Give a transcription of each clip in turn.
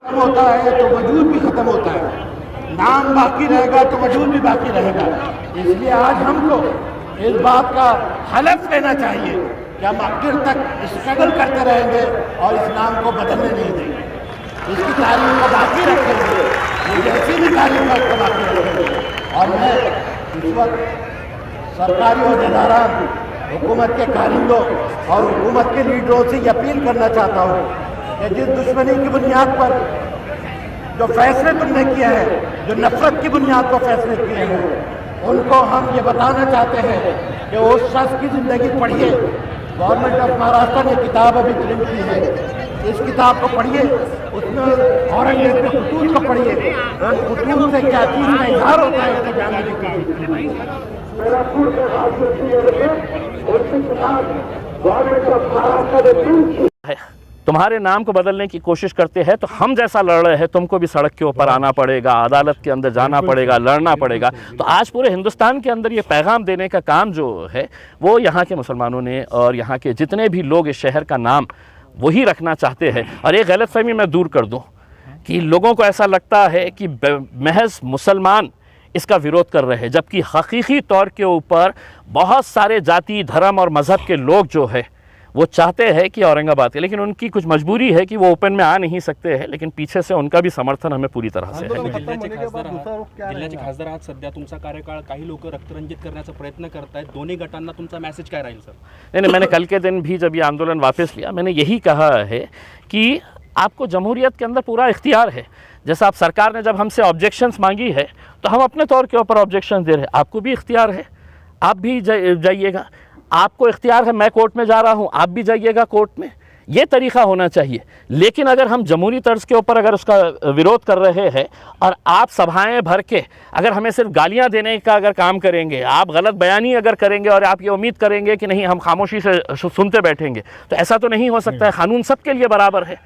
होता है तो वजूद भी खत्म होता है, नाम बाकी रहेगा तो वजूद भी बाकी रहेगा। इसलिए आज हमको इस बात का हलफ लेना चाहिए कि हम आखिर तक स्ट्रगल करते रहेंगे और इस नाम को बदलने नहीं देंगे, इसकी तारीफ को बाकी रखेंगे, जैसी भी तारीफ है उसको बाकी रखेंगे। और मैं इस वक्त सरकारी अहदेदारान, हुकूमत के कारिंदों और हुकूमत के लीडरों से ये अपील करना चाहता हूँ कि जिस दुश्मनी की बुनियाद पर जो फैसले तुमने किए हैं, जो नफरत की बुनियाद पर फैसले किए हैं, उनको हम ये बताना चाहते हैं कि उस शख्स की ज़िंदगी पढ़िए। गवर्नमेंट ऑफ महाराष्ट्र ने किताब अभी प्रिंट की है, इस किताब को पढ़िए, उसमें औरंगजेब के खतूत को पढ़िए, उन खतूत से क्या चीज़ का इजहार होता है उसको जानने की। तुम्हारे नाम को बदलने की कोशिश करते हैं तो हम जैसा लड़ रहे हैं तुमको भी सड़क के ऊपर आना पड़ेगा, अदालत के अंदर जाना पड़ेगा, लड़ना पड़ेगा। तो आज पूरे हिंदुस्तान के अंदर ये पैगाम देने का काम जो है वो यहाँ के मुसलमानों ने और यहाँ के जितने भी लोग इस शहर का नाम वही रखना चाहते हैं। और एक गलतफहमी मैं दूर कर दूँ कि लोगों को ऐसा लगता है कि महज मुसलमान इसका विरोध कर रहे हैं, जबकि हकीकी तौर के ऊपर बहुत सारे जाति, धर्म और मज़हब के लोग जो है वो चाहते हैं कि औरंगाबाद के, लेकिन उनकी कुछ मजबूरी है कि वो ओपन में आ नहीं सकते हैं, लेकिन पीछे से उनका भी समर्थन हमें पूरी तरह से है। जिल्ह्याचे खासदार आहात सध्या, तुमचा कार्यकाळ काही लोक रक्तरंजित करण्याचा प्रयत्न करतायत, दोन्ही गटांना तुमचा मेसेज काय राहील सर? नहीं, मैंने कल के दिन भी जब ये आंदोलन वापस लिया, मैंने यही कहा है कि आपको जमहूरियत के अंदर पूरा इख्तियार है। जैसा आप सरकार ने जब हमसे ऑब्जेक्शंस मांगी है तो हम अपने तौर के ऊपर ऑब्जेक्शन दे रहे हैं, आपको भी इख्तियार है, आप भी जाइएगा। आपको इख्तियार है, मैं कोर्ट में जा रहा हूँ, आप भी जाइएगा कोर्ट में, ये तरीक़ा होना चाहिए। लेकिन अगर हम जमहूरी तर्ज के ऊपर अगर उसका विरोध कर रहे हैं और आप सभाएं भर के अगर हमें सिर्फ गालियां देने का अगर काम करेंगे, आप गलत बयानी अगर करेंगे और आप ये उम्मीद करेंगे कि नहीं हम खामोशी से सुनते बैठेंगे, तो ऐसा तो नहीं हो सकता है। कानून सबके लिए बराबर है।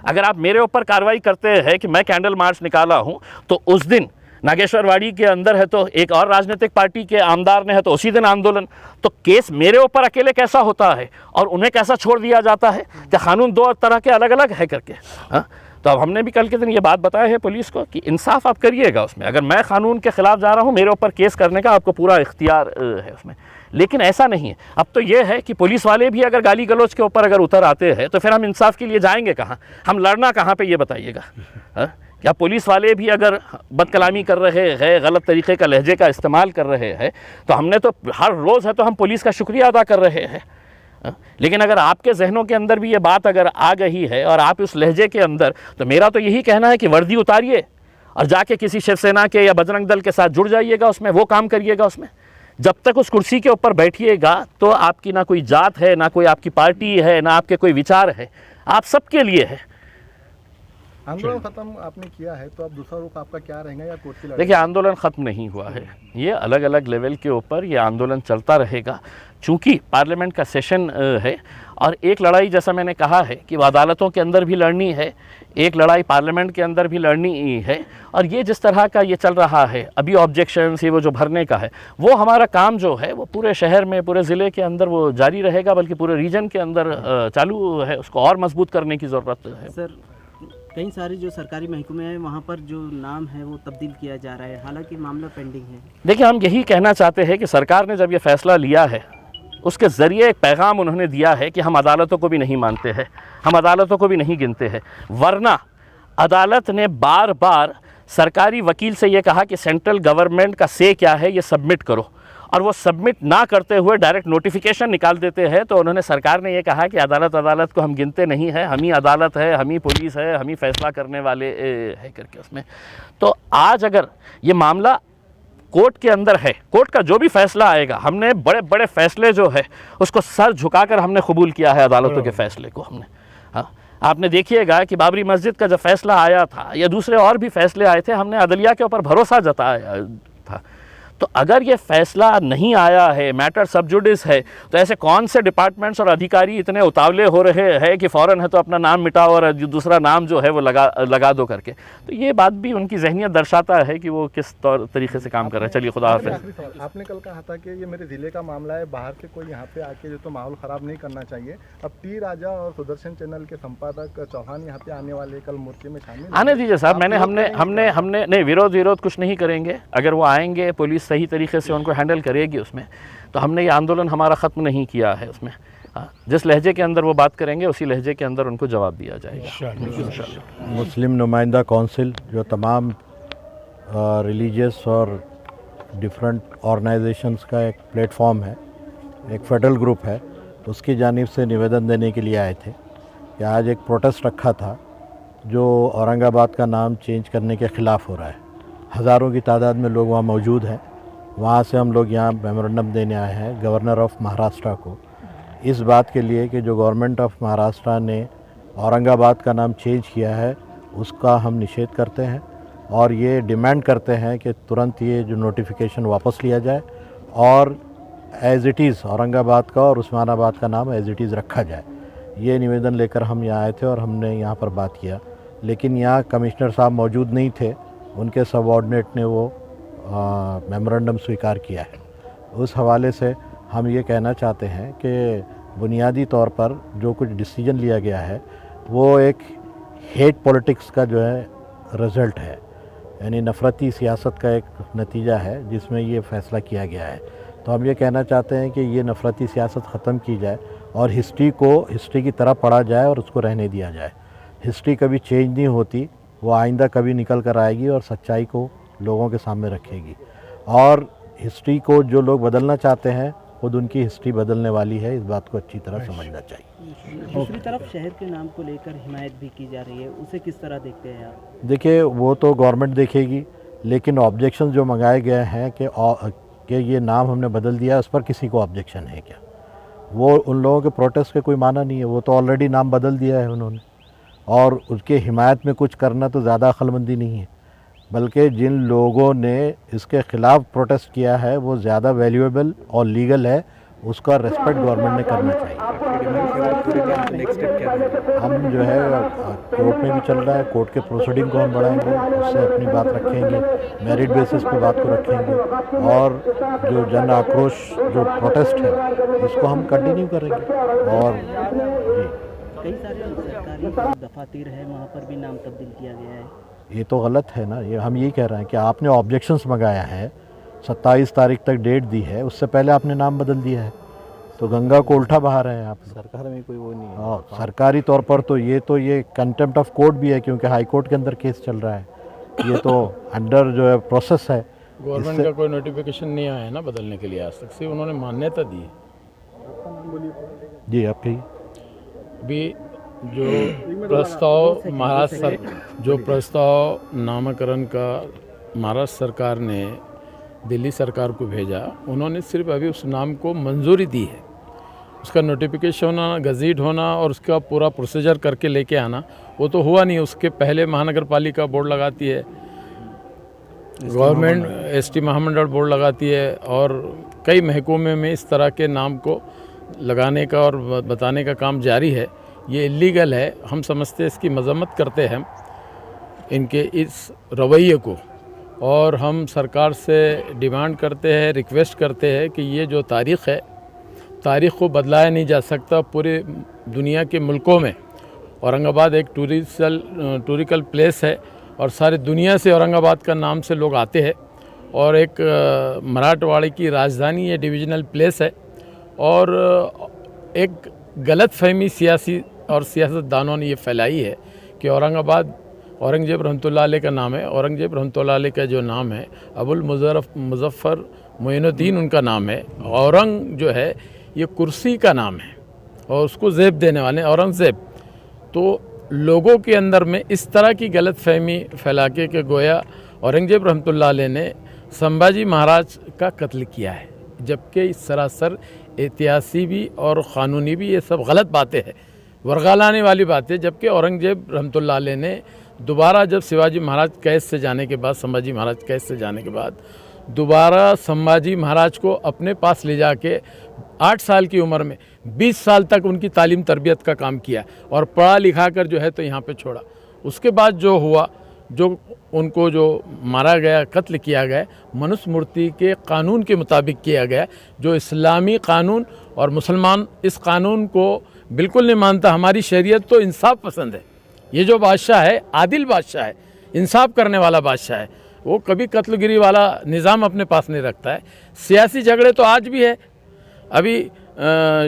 अगर आप मेरे ऊपर कार्रवाई करते हैं कि मैं कैंडल मार्च निकाला हूँ, तो उस दिन नागेश्वरवाड़ी के अंदर है तो एक और राजनीतिक पार्टी के आमदार ने है तो उसी दिन आंदोलन, तो केस मेरे ऊपर अकेले कैसा होता है और उन्हें कैसा छोड़ दिया जाता है? क्या कानून दो तरह के अलग अलग है करके? हाँ, तो अब हमने भी कल के दिन ये बात बताया है पुलिस को कि इंसाफ आप करिएगा उसमें। अगर मैं कानून के ख़िलाफ़ जा रहा हूँ, मेरे ऊपर केस करने का आपको पूरा इख्तियार है उसमें, लेकिन ऐसा नहीं है। अब तो ये है कि पुलिस वाले भी अगर गाली गलौज के ऊपर अगर उतर आते हैं तो फिर हम इंसाफ के लिए जाएंगे कहाँ? हम लड़ना कहाँ पे, ये बताइएगा। हाँ, या पुलिस वाले भी अगर बदकलामी कर रहे हैं, गलत तरीके का लहजे का इस्तेमाल कर रहे हैं, तो हमने तो हर रोज़ है तो हम पुलिस का शुक्रिया अदा कर रहे हैं। लेकिन अगर आपके जहनों के अंदर भी ये बात अगर आ गई है और आप उस लहजे के अंदर, तो मेरा तो यही कहना है कि वर्दी उतारिए और जाके किसी शिवसेना के या बजरंग दल के साथ जुड़ जाइएगा, उसमें वो काम करिएगा उसमें। जब तक उस कुर्सी के ऊपर बैठिएगा तो आपकी ना कोई जात है, ना कोई आपकी पार्टी है, ना आपके कोई विचार है, आप सबके लिए है। आंदोलन खत्म आपने किया है तो अब दूसरा रुख आपका क्या रहेगा या कोर्ट की लड़ाई? देखिए, आंदोलन ख़त्म नहीं हुआ है, ये अलग अलग लेवल के ऊपर ये आंदोलन चलता रहेगा। चूँकि पार्लियामेंट का सेशन है और एक लड़ाई जैसा मैंने कहा है कि अदालतों के अंदर भी लड़नी है, एक लड़ाई पार्लियामेंट के अंदर भी लड़नी है। और ये जिस तरह का ये चल रहा है अभी ऑब्जेक्शंस ये वो जो भरने का है, वो हमारा काम जो है वो पूरे शहर में, पूरे ज़िले के अंदर वो जारी रहेगा, बल्कि पूरे रीजन के अंदर चालू है, उसको और मजबूत करने की ज़रूरत है। सर, कई सारे जो सरकारी महकमे हैं वहाँ पर जो नाम है वो तब्दील किया जा रहा है, हालांकि मामला पेंडिंग है। देखिए, हम यही कहना चाहते हैं कि सरकार ने जब ये फैसला लिया है उसके ज़रिए एक पैगाम उन्होंने दिया है कि हम अदालतों को भी नहीं मानते हैं, हम अदालतों को भी नहीं गिनते हैं। वरना अदालत ने बार बार सरकारी वकील से ये कहा कि सेंट्रल गवर्नमेंट का से क्या है ये सबमिट करो, और वो सबमिट ना करते हुए डायरेक्ट नोटिफिकेशन निकाल देते हैं। तो उन्होंने, सरकार ने ये कहा कि अदालत को हम गिनते नहीं है, हम ही अदालत है, हम ही पुलिस है, हम ही फैसला करने वाले है करके उसमें। तो आज अगर ये मामला कोर्ट के अंदर है, कोर्ट का जो भी फैसला आएगा, हमने बड़े बड़े फैसले जो है उसको सर झुकाकर हमने कबूल किया है अदालतों के फैसले को हमने। हाँ, आपने देखिएगा कि बाबरी मस्जिद का जब फैसला आया था या दूसरे और भी फैसले आए थे, हमने अदलिया के ऊपर भरोसा जताया था। तो अगर ये फैसला नहीं आया है, मैटर सब जुडिस है, तो ऐसे कौन से डिपार्टमेंट्स और अधिकारी इतने उतावले हो रहे हैं कि फ़ौरन है तो अपना नाम मिटाओ और दूसरा नाम जो है वो लगा दो करके। तो ये बात भी उनकी जहनियत दर्शाता है कि वो किस तरीके से काम कर रहे हैं। चलिए, खुदा हाफ़िज़। आपने कल कहा था कि ये मेरे ज़िले का मामला है, बाहर से कोई यहाँ पे आके जो तो माहौल ख़राब नहीं करना चाहिए। अब टी राजा और सुदर्शन चैनल के संपादक चौहान यहाँ पे आने वाले कल मोर्चे में शामिल आने दीजिए साहब। हमने नहीं, विरोध कुछ नहीं करेंगे। अगर वो आएंगे, पुलिस सही तरीके से उनको हैंडल करेगी उसमें, तो हमने ये आंदोलन हमारा ख़त्म नहीं किया है उसमें। जिस लहजे के अंदर वो बात करेंगे उसी लहजे के अंदर उनको जवाब दिया जाएगा। मुस्लिम नुमाइंदा काउंसिल जो तमाम रिलीजियस और डिफरेंट ऑर्गेनाइजेशंस का एक प्लेटफॉर्म है, एक फेडरल ग्रुप है, उसकी जानिब से निवेदन देने के लिए आए थे कि आज एक प्रोटेस्ट रखा था जो औरंगाबाद का नाम चेंज करने के ख़िलाफ़ हो रहा है। हज़ारों की तादाद में लोग वहाँ मौजूद हैं। वहाँ से हम लोग यहाँ मेमोरेंडम देने आए हैं गवर्नर ऑफ महाराष्ट्र को, इस बात के लिए कि जो गवर्नमेंट ऑफ महाराष्ट्र ने औरंगाबाद का नाम चेंज किया है उसका हम निषेध करते हैं और ये डिमांड करते हैं कि तुरंत ये जो नोटिफिकेशन वापस लिया जाए और एज़ इट इज़ औरंगाबाद का और उस्मानाबाद का नाम एज़ इट इज़ रखा जाए। ये निवेदन लेकर हम यहाँ आए थे और हमने यहाँ पर बात किया, लेकिन यहाँ कमिश्नर साहब मौजूद नहीं थे, उनके सबऑर्डिनेट ने वो मेमोरेंडम स्वीकार किया है। उस हवाले से हम ये कहना चाहते हैं कि बुनियादी तौर पर जो कुछ डिसीजन लिया गया है वो एक हेट पॉलिटिक्स का जो है रिज़ल्ट है, यानी नफ़रती सियासत का एक नतीजा है जिसमें ये फ़ैसला किया गया है। तो हम ये कहना चाहते हैं कि ये नफ़रती सियासत ख़त्म की जाए और हिस्ट्री की तरह पढ़ा जाए और उसको रहने दिया जाए। हिस्ट्री कभी चेंज नहीं होती, वो आइंदा कभी निकल कर आएगी और सच्चाई को लोगों के सामने रखेगी। और हिस्ट्री को जो लोग बदलना चाहते हैं खुद उनकी हिस्ट्री बदलने वाली है, इस बात को अच्छी तरह समझना चाहिए। दूसरी तरफ शहर के नाम को लेकर हिमायत भी की जा रही है, उसे किस तरह देखते हैं आप? देखिए, वो तो गवर्नमेंट देखेगी, लेकिन ऑब्जेक्शन जो मंगाए गए हैं कि ये नाम हमने बदल दिया, उस पर किसी को ऑब्जेक्शन है क्या? वो उन लोगों के प्रोटेस्ट के कोई माना नहीं है, वो तो ऑलरेडी नाम बदल दिया है उन्होंने, और उसके हिमायत में कुछ करना तो ज़्यादा अक्लमंदी नहीं है। बल्कि जिन लोगों ने इसके ख़िलाफ़ प्रोटेस्ट किया है वो ज़्यादा वैल्यूएबल और लीगल है, उसका रेस्पेक्ट गवर्नमेंट ने करना चाहिए। हम जो है कोर्ट में भी चल रहा है, कोर्ट के प्रोसीडिंग को हम बढ़ाएंगे, उससे अपनी बात रखेंगे, मेरिट बेसिस पे बात को रखेंगे और जो जन आक्रोश जो प्रोटेस्ट है इसको हम कंटिन्यू करेंगे। और कई सारे सरकारी दफातर है, वहाँ पर भी नाम तब्दील किया गया है। ये तो गलत है ना। ये हम यही कह रहे हैं कि आपने ऑब्जेक्शंस मंगाया है, 27 तारीख तक डेट दी है, उससे पहले आपने नाम बदल दिया है, तो गंगा को उल्टा बहा रहे हैं आप। सरकार में कोई वो नहीं है। और सरकारी तौर पर तो ये कंटेम्प्ट ऑफ कोर्ट भी है, क्योंकि हाई कोर्ट के अंदर केस चल रहा है। ये तो अंडर जो है प्रोसेस है। गवर्नमेंट का कोई नोटिफिकेशन नहीं आया है ना बदलने के लिए, आज तक से उन्होंने मान्यता दी है। जी, आप कहिए। भी जो प्रस्ताव प्रस्ताव नामकरण का महाराष्ट्र सरकार ने दिल्ली सरकार को भेजा, उन्होंने सिर्फ अभी उस नाम को मंजूरी दी है। उसका नोटिफिकेशन होना, गज़ीट होना और उसका पूरा प्रोसीजर करके लेके आना वो तो हुआ नहीं। उसके पहले महानगर पालिका बोर्ड लगाती है, गवर्नमेंट एसटी महामंडल बोर्ड लगाती है और कई महकमे में इस तरह के नाम को लगाने का और बताने का काम जारी है। ये इलीगल है। हम समझते हैं, इसकी मजम्मत करते हैं इनके इस रवैये को, और हम सरकार से डिमांड करते हैं, रिक्वेस्ट करते हैं कि ये जो तारीख़ है, तारीख़ को बदलाया नहीं जा सकता। पूरे दुनिया के मुल्कों में औरंगाबाद एक टूरिकल प्लेस है और सारी दुनिया से औरंगाबाद का नाम से लोग आते हैं, और एक मराठवाड़े की राजधानी ये डिविजनल प्लेस है। और एक गलत फहमी सियासी और सियासतदानों ने ये फैलाई है कि औरंगाबाद औरंगजेब रहमतुल्लाह अलैह का नाम है। औरंगजेब रहमतुल्लाह अलैह का जो नाम है अबुल मुज़फ़्फ़र मोइनुद्दीन उनका नाम है। औरंग जो है ये कुर्सी का नाम है और उसको ज़ेब देने वाले औरंगज़ेब। तो लोगों के अंदर में इस तरह की गलत फहमी फैला के गोया औरंगजेब रहमतुल्लाह अलैह ने संभाजी महाराज का कत्ल किया है, जबकि इस सरासर इतिहासी भी और क़ानूनी भी ये सब गलत बातें हैं, वर्गालाने वाली बातें। जबकि औरंगजेब रहमतुल्लाह अलैह ने दोबारा जब शिवाजी महाराज कैद से जाने के बाद, संभाजी महाराज कैद से जाने के बाद दोबारा संभाजी महाराज को अपने पास ले जाके 8 साल की उम्र में 20 साल तक उनकी तालीम तरबियत का काम किया और पढ़ा लिखा कर जो है तो यहाँ पे छोड़ा। उसके बाद जो हुआ, जो उनको जो मारा गया, कत्ल किया गया, मनुस्मृति के कानून के मुताबिक किया गया, जो इस्लामी कानून और मुसलमान इस कानून को बिल्कुल नहीं मानता। हमारी शरीयत तो इंसाफ पसंद है। ये जो बादशाह है आदिल बादशाह है, इंसाफ करने वाला बादशाह है, वो कभी कत्लगिरी वाला निज़ाम अपने पास नहीं रखता है। सियासी झगड़े तो आज भी है, अभी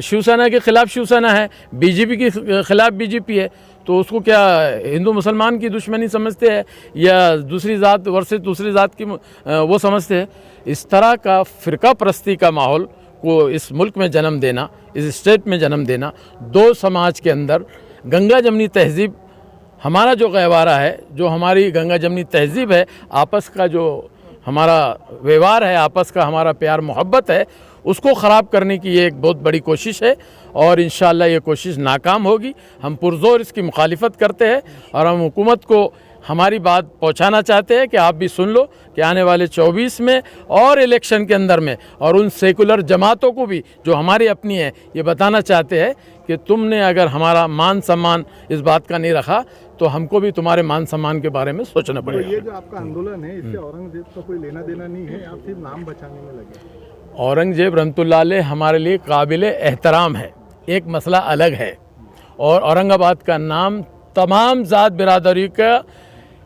शिवसेना के खिलाफ शिवसेना है, बीजेपी के खिलाफ बीजेपी है, तो उसको क्या हिंदू मुसलमान की दुश्मनी समझते हैं या दूसरी ज़ात वर्सेस दूसरी ज़ात की वो समझते हैं? इस तरह का फ़िरका परस्ती का माहौल को इस मुल्क में जन्म देना, इस स्टेट में जन्म देना, दो समाज के अंदर गंगा जमनी तहज़ीब, हमारा जो गहवारा है, जो हमारी गंगा जमनी तहज़ीब है, आपस का जो हमारा व्यवहार है, आपस का हमारा प्यार मोहब्बत है, उसको ख़राब करने की ये एक बहुत बड़ी कोशिश है और इंशाअल्लाह ये कोशिश नाकाम होगी। हम पुरज़ोर इसकी मुखालिफत करते हैं और हम हुकूमत को हमारी बात पहुंचाना चाहते हैं कि आप भी सुन लो कि आने वाले 24 में और इलेक्शन के अंदर में और उन सेकुलर जमातों को भी जो हमारी अपनी है ये बताना चाहते हैं कि तुमने अगर हमारा मान सम्मान इस बात का नहीं रखा तो हमको भी तुम्हारे मान सम्मान के बारे में सोचना पड़ेगा। ये जो आपका आंदोलन है इससे औरंगजेब का कोई लेना देना नहीं है, आप सिर्फ नाम बचाने में लगे? औरंगजेब रहमतुल्लाह अलैह हमारे लिए काबिल एहतराम है, एक मसला अलग है। और औरंगाबाद का नाम तमाम ज़ात बिरादरी का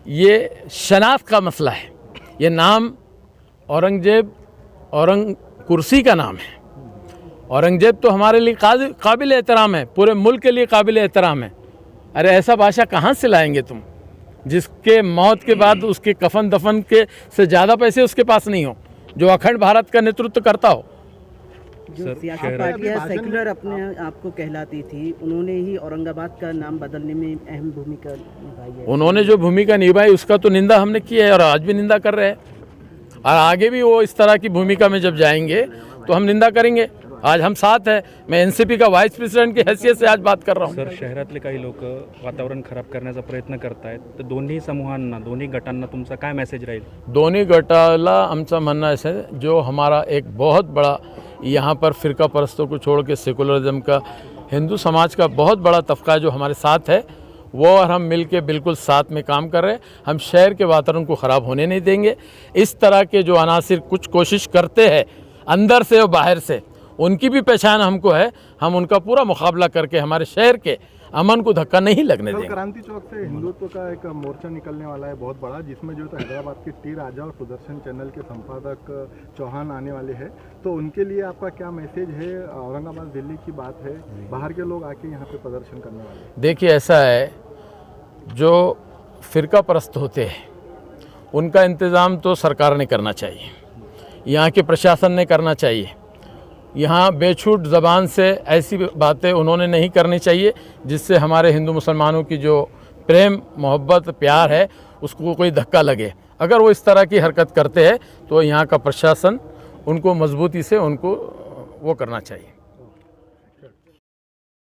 ये शनाख्त का मसला है। ये नाम औरंगजेब कुर्सी का नाम है। औरंगजेब तो हमारे लिए काबिल एहतराम है, पूरे मुल्क के लिए काबिल एहतराम है। अरे ऐसा बादशाह कहाँ से लाएंगे तुम, जिसके मौत के बाद उसके कफन दफन के से ज़्यादा पैसे उसके पास नहीं हो, जो अखंड भारत का नेतृत्व करता हो। जो सियासी पार्टियां सेक्युलर अपने आप को कहलाती थी, उन्होंने ही औरंगाबाद का नाम बदलने में अहम भूमिका निभाई है। उन्होंने जो भूमिका निभाई उसका तो निंदा हमने की है और आज भी निंदा कर रहे हैं और आगे भी वो इस तरह की भूमिका में जब जाएंगे तो हम निंदा करेंगे। आज हम साथ हैं, मैं एनसीपी का वाइस प्रेसिडेंट की हैसियत से आज बात कर रहा हूँ। सर, शहरातले काही लोक वातावरण खराब करण्याचा प्रयत्न करतायत, तर दोन्ही समूहांना, दोन्ही गटांना तुमचा काय मेसेज राहील? दोन्ही गटाला आमचा म्हणणं ऐसा है, जो हमारा एक बहुत बड़ा यहाँ पर फ़िरका परस्तों को छोड़ के सेकुलरिज्म का हिंदू समाज का बहुत बड़ा तबका जो हमारे साथ है, वो और हम मिल के बिल्कुल साथ में काम कर रहे हैं। हम शहर के वातावरण को ख़राब होने नहीं देंगे। इस तरह के जो अनासिर कुछ कोशिश करते हैं अंदर से और बाहर से, उनकी भी पहचान हमको है। हम उनका पूरा मुकाबला करके हमारे शहर के अमन को धक्का नहीं लगने देंगे। क्रांति चौक से हिंदुत्व का एक मोर्चा निकलने वाला है बहुत बड़ा, जिसमें जो तो हैदराबाद के टी राजा और सुदर्शन चैनल के संपादक चौहान आने वाले हैं, तो उनके लिए आपका क्या मैसेज है? औरंगाबाद दिल्ली की बात है, बाहर के लोग आके यहाँ पे प्रदर्शन करने वाले हैं। देखिए ऐसा है, जो फ़िरका परस्त होते हैं उनका इंतज़ाम तो सरकार ने करना चाहिए, यहाँ के प्रशासन ने करना चाहिए। यहाँ बेछूट ज़बान से ऐसी बातें उन्होंने नहीं करनी चाहिए जिससे हमारे हिंदू मुसलमानों की जो प्रेम मोहब्बत प्यार है उसको कोई धक्का लगे। अगर वो इस तरह की हरकत करते हैं तो यहाँ का प्रशासन उनको मजबूती से उनको वो करना चाहिए।